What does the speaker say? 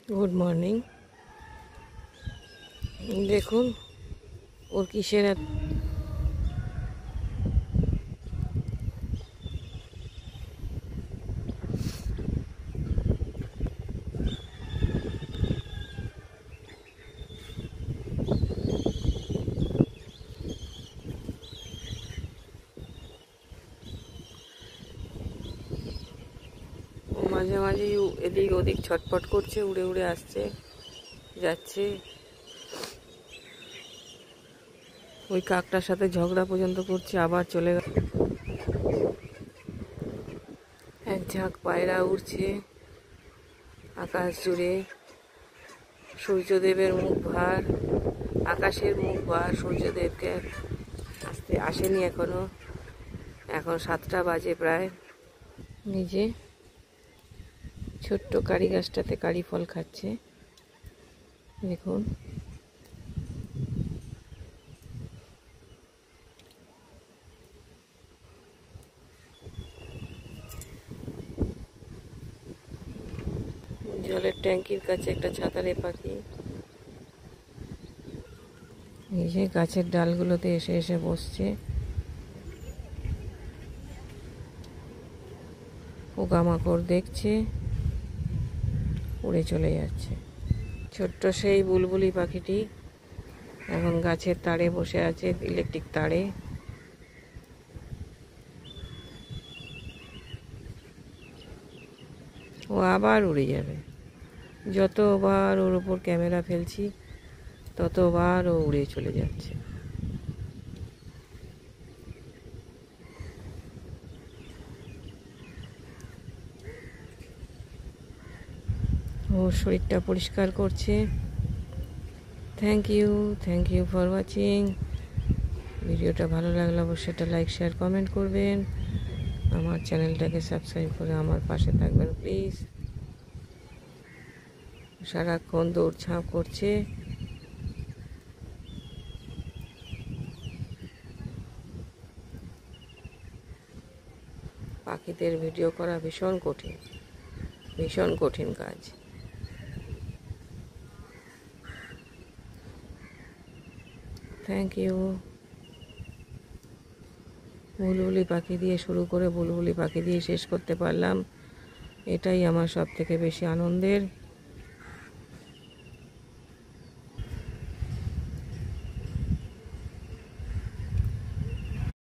Good morning. দেখুন ওর কিসের ও মাঝে মাঝে এদিক ওদিক ছটফট করছে, উড়ে উড়ে আসছে যাচ্ছে। ওই কাকটার সাথে ঝগড়া পর্যন্ত করছে, আবার চলে গেল। এক ঝাঁক পায়রা উড়ছে আকাশ জুড়ে। সূর্যদেবের মুখ ভার, আকাশের মুখ ভার। সূর্যদেবকে আসেনি এখনো, এখন 7টা বাজে প্রায়। নিজে ছোট্ট কারি গাছটাতে কারি ফল খাচ্ছে, দেখুন। জলের ট্যাঙ্কির কাছে একটা ছাতারে পাখি নিজে গাছের ডালগুলোতে এসে এসে বসছে। পোকামাকড় দেখছে, উড়ে চলে যাচ্ছে। ছোট্ট সেই বুলবুলি পাখিটি এখন গাছের তারে বসে আছে, ইলেকট্রিক তারে। ও আবার উড়ে যাবে। যতবার ওর ওপর ক্যামেরা ফেলছি ততবার ও উড়ে চলে যাচ্ছে। ওর শরীরটা পরিষ্কার করছে। Thank you for watching. ভিডিওটা ভালো লাগলে অবশ্যই একটা লাইক, শেয়ার, কমেন্ট করবেন। আমার চ্যানেলটাকে সাবস্ক্রাইব করে আমার পাশে থাকবেন প্লিজ। সারাক্ষণ দৌড়ঝাঁপ করছে। পাখিদের ভিডিও করা ভীষণ কঠিন কাজ। Thank you. বুলবুলি পাখি দিয়ে শুরু করে বুলবুলি পাখি দিয়ে শেষ করতে পারলাম, এটাই আমার সব থেকে বেশি আনন্দের।